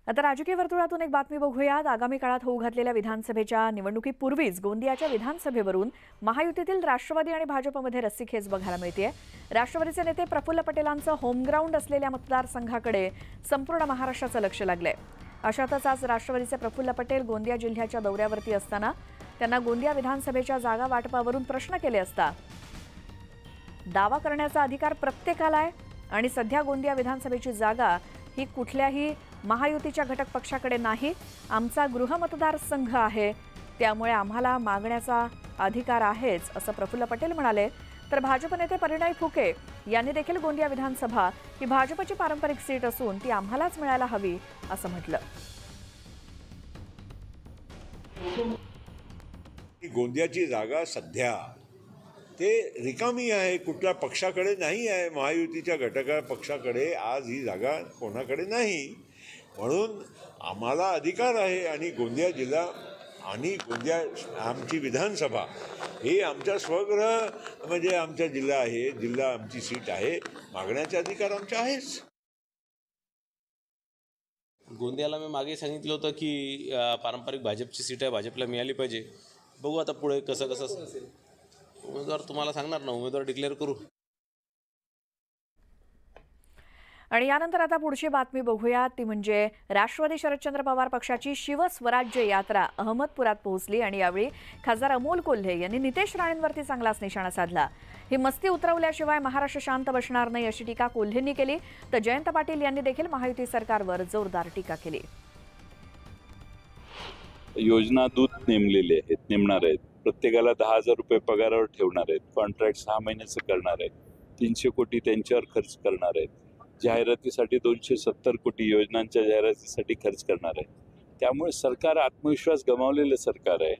आता राजकीय वर्तुळातून एक बातमी बघूयात। आगामी काळात होऊ घातलेल्या विधानसभेच्या निवडणुकीपूर्वीच गोंदियाच्या विधानसभेवरून महायुतीतील राष्ट्रवादी आणि भाजपमध्ये रस्सीखेच बघायला मिळतेय। राष्ट्रवादीचे नेते प्रफुल्ल पटेलांचं होमग्राऊंड असलेल्या मतदारसंघाकडे संपूर्ण महाराष्ट्राचं लक्ष लागलंय। अशातच आज राष्ट्रवादीचे प्रफुल्ल पटेल गोंदिया जिल्ह्याच्या दौऱ्यावरती असताना त्यांना गोंदिया विधानसभेच्या जागा वाटपावरून प्रश्न केले असता दावा करण्याचा अधिकार प्रत्येकाला आहे आणि सध्या गोंदिया विधानसभेची जागा ही कुठल्याही महायुतीच्या घटक पक्षाकडे नाही, आमचा गृहमतदारसंघ आहे, त्यामुळे आम्हाला मागण्याचा अधिकार आहेच असं प्रफुल्ल पटेल म्हणाले। तर भाजप नेते परिणय फुके यांनी देखील गोंदिया विधानसभा ही भाजपची पारंपरिक सीट असून ती आम्हालाच मिळायला हवी असं म्हटलं। गोंदियाची जागा सध्या ते रिकामी आहे, कुठल्या पक्षाकडे नाही आहे, महायुतीच्या घटक पक्षाकडे आज ही जागा कोणाकडे नाही, म्हणून आम्हाला अधिकार आहे आणि गोंदिया जिल्हा आणि गोंदिया आमची विधानसभा हे आमचा स्वगृह म्हणजे आमचा जिल्हा आहे, जिल्हा आमची सीट आहे, मागण्याचा अधिकार आमचा आहेच। गोंदियाला मी मागे सांगितलं होतं की पारंपरिक भाजपची सीट आहे, भाजपला मिळाली पाहिजे। बघू आता पुढे कसं उमेदवार तुम्हाला सांगणार ना, उमेदवार डिक्लेअर करू। आणि यानंतर आता पुढची बातमी बघूया, ती म्हणजे राष्ट्रवादी शरदचंद्र पवार पक्षाची शिवस्वराज्य यात्रा अहमदपुरात पोहोचली आणि यावेळी खासदार अमोल कोल्हे यांनी नितेश राणेंवरती चांगलाच निशाणा साधला। ही मस्ती उतरवल्याशिवाय महाराष्ट्र शांत बसणार नाही अशी टीका कोल्हेंनी केली, तर जयंत पाटील यांनी देखील महायुती सरकारवर जोरदार टीका केली। योजना दूत नेमणार आहेत, प्रत्येकाला 10,000 रुपये पगारावर ठेवणार आहेत, कॉन्ट्रॅक्ट 6 महिन्याचं करणार आहेत, 300 कोटी त्यांच्यावर खर्च करणार आहेत, जाहिरातीसाठी 270 कोटी योजनांच्या जाहिरातीसाठी खर्च करणार आहे। त्यामुळे सरकार आत्मविश्वास गमावलेलं सरकार आहे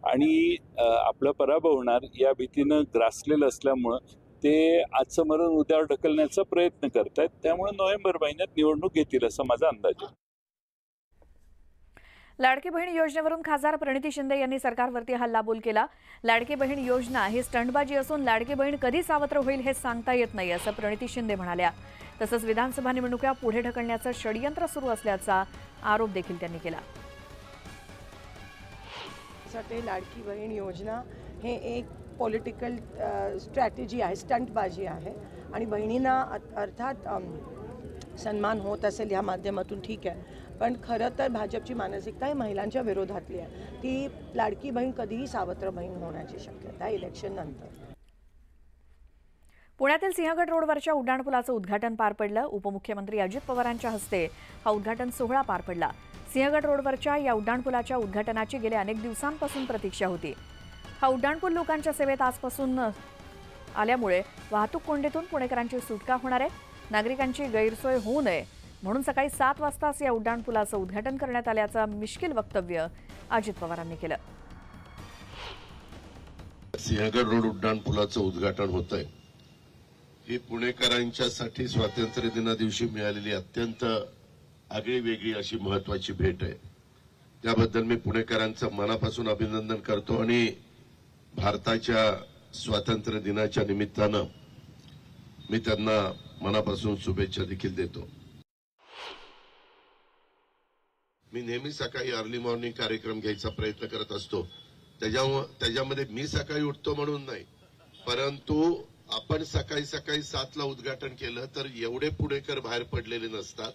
आणि आपला पराभव होणार या भीतीनं ग्रासलेलं असल्यामुळं ते आजचं मरण उद्यावर ढकलण्याचा प्रयत्न करतायत। त्यामुळे नोव्हेंबर महिन्यात निवडणूक घेतील असा माझा अंदाज आहे। लाडकी बहीण योजनेवरून खासदार प्रणिती शिंदे यांनी सरकारवरती हल्लाबोल केला। लाडकी बहीण योजना ही स्टंटबाजी असून लाडकी बहीण कधी सावत्र होईल हे सांगता येत नाही असं प्रणिती शिंदे म्हणाल्या। तसंच विधानसभा निवडणुका पुढे ढकलण्याचं षडयंत्र सुरू असल्याचा आरोप देखील त्यांनी केला। लाडकी बहीण योजना हे एक पॉलिटिकल स्ट्रॅटेजी आहे, स्टंटबाजी आहे आणि बहिणींना अर्थात सन्मान होत असेल या माध्यमातून ठीक आहे, पण खरं तर भाजपची मानसिकता ही महिलांच्या विरोधातली आहे। ती लाडकी बहीण कधीही सावत्र बहीण होण्याची शक्यता आहे इलेक्शन नंतर। पुण्यातील सिंहगड रोडवरच्या उड्डाणपुलाचं उद्घाटन पार पडलं। उपमुख्यमंत्री अजित पवारांच्या हस्ते हा उद्घाटन सोहळा पार पडला। सिंहगड रोडवरच्या या उड्डाणपुलाच्या उद्घाटनाची गेल्या अनेक दिवसांपासून प्रतीक्षा होती। हा उड्डाणपूल लोकांच्या सेवेत आजपासून आल्यामुळे वाहतूक कोंडीतून पुणेकरांची सुटका होणार आहे। नागरिकांची गैरसोय होऊ नये म्हणून सकाळी 7 वाजताच या उड्डाणपुलाचं उद्घाटन करण्यात आल्याचं मिश्किल वक्तव्य अजित पवारांनी केलं। सिंहगड रोड उड्डाणपुलाचं उद्घाटन होतंय, ही पुणेकरांच्यासाठी स्वातंत्र्य दिना दिवशी मिळालेली अत्यंत आगळी वेगळी अशी महत्वाची भेट आहे। त्याबद्दल मी पुणेकरांचं मनापासून अभिनंदन करतो आणि भारताच्या स्वातंत्र्य दिनाच्या निमित्तानं मी त्यांना मनापासून शुभेच्छा देखील देतो। मी नेहमी सकाळी अर्ली मॉर्निंग कार्यक्रम घ्यायचा प्रयत्न करत असतो, त्याच्यामध्ये मी सकाळी उठतो म्हणून नाही, परंतु आपण सकाळी 7ला उद्घाटन केलं तर एवढे पुणेकर बाहेर पडलेले नसतात।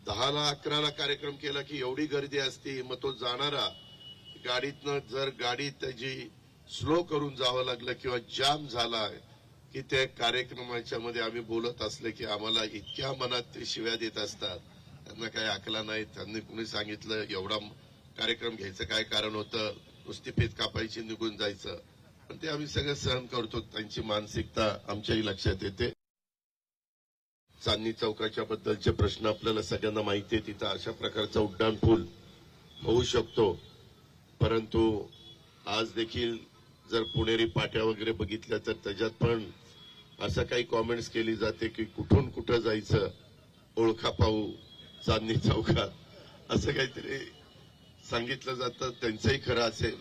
10ला 11ला कार्यक्रम केला की एवढी गर्दी असते, मग तो जाणारा गाडीतनं जर गाडी त्याची स्लो करून जावं लागलं किंवा जाम झाला की त्या कार्यक्रमाच्या मध्ये आम्ही बोलत असले की आम्हाला इतक्या मनात ते शिव्या देत असतात, त्यांना काही आकला नाही। त्यांनी कुणी सांगितलं एवढा कार्यक्रम घ्यायचं काय कारण होतं, नुसती फेत कापायची निघून जायचं, पण ते आम्ही सगळं सहन करतो। त्यांची मानसिकता आमच्याही लक्षात येते। चांदणी चौकाच्या बद्दलचे प्रश्न आपल्याला सगळ्यांना माहिती आहे, तिथं अशा प्रकारचा उड्डाणपूल होऊ शकतो, परंतु आज देखील जर पुणेरी पाट्या वगैरे बघितल्या तर त्याच्यात पण असं काही कॉमेंट्स केली जाते की कुठून कुठं जायचं, ओळखा पाहू चांदणी चौकात, असं काहीतरी सांगितलं जातं। त्यांचंही खरं असेल,